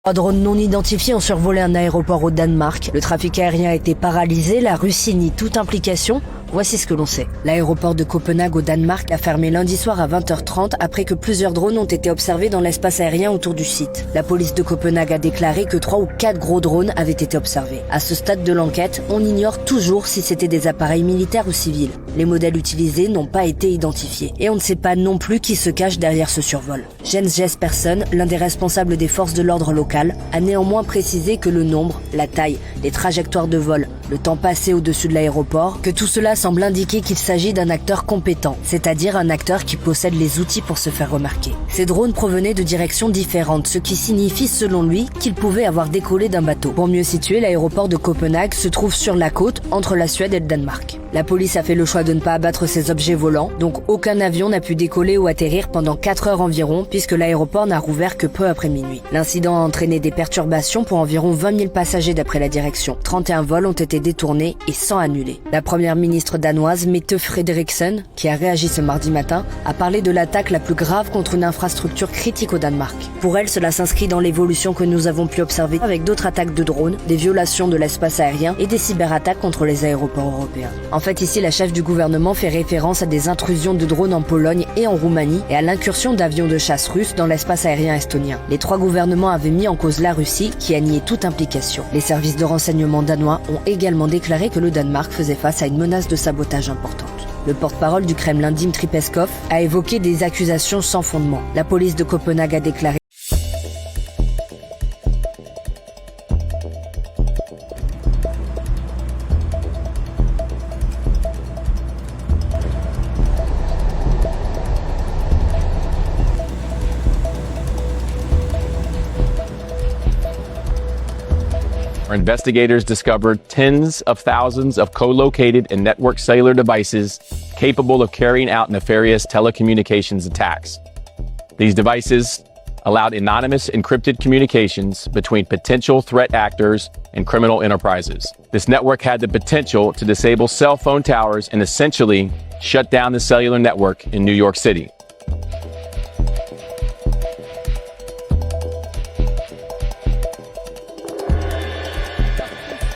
Trois drones non identifiés ont survolé un aéroport au Danemark. Le trafic aérien a été paralysé, la Russie nie toute implication. Voici ce que l'on sait. L'aéroport de Copenhague au Danemark a fermé lundi soir à 20h30 après que plusieurs drones ont été observés dans l'espace aérien autour du site. La police de Copenhague a déclaré que 3 ou 4 gros drones avaient été observés. À ce stade de l'enquête, on ignore toujours si c'était des appareils militaires ou civils. Les modèles utilisés n'ont pas été identifiés. Et on ne sait pas non plus qui se cache derrière ce survol. Jens Jespersen, l'un des responsables des forces de l'ordre locales, a néanmoins précisé que le nombre, la taille, les trajectoires de vol, le temps passé au-dessus de l'aéroport, que tout cela semble indiquer qu'il s'agit d'un acteur compétent, c'est-à-dire un acteur qui possède les outils pour se faire remarquer. Ces drones provenaient de directions différentes, ce qui signifie selon lui qu'ils pouvaient avoir décollé d'un bateau. Pour mieux situer, l'aéroport de Copenhague se trouve sur la côte entre la Suède et le Danemark. La police a fait le choix de ne pas abattre ces objets volants, donc aucun avion n'a pu décoller ou atterrir pendant 4 heures environ, puisque l'aéroport n'a rouvert que peu après minuit. L'incident a entraîné des perturbations pour environ 20 000 passagers d'après la direction. 31 vols ont été détournés et 100 annulés. La première ministre danoise, Mette Frederiksen, qui a réagi ce mardi matin, a parlé de l'attaque la plus grave contre une infrastructure critique au Danemark. Pour elle, cela s'inscrit dans l'évolution que nous avons pu observer avec d'autres attaques de drones, des violations de l'espace aérien et des cyberattaques contre les aéroports européens. En fait, ici, la chef du gouvernement fait référence à des intrusions de drones en Pologne et en Roumanie et à l'incursion d'avions de chasse russes dans l'espace aérien estonien. Les 3 gouvernements avaient mis en cause la Russie, qui a nié toute implication. Les services de renseignement danois ont également déclaré que le Danemark faisait face à une menace de sabotage importante. Le porte-parole du Kremlin, Dmitry Peskov, a évoqué des accusations sans fondement. La police de Copenhague a déclaré Investigators discovered tens of thousands of co-located and networked cellular devices capable of carrying out nefarious telecommunications attacks. These devices allowed anonymous encrypted communications between potential threat actors and criminal enterprises. This network had the potential to disable cell phone towers and essentially shut down the cellular network in New York City.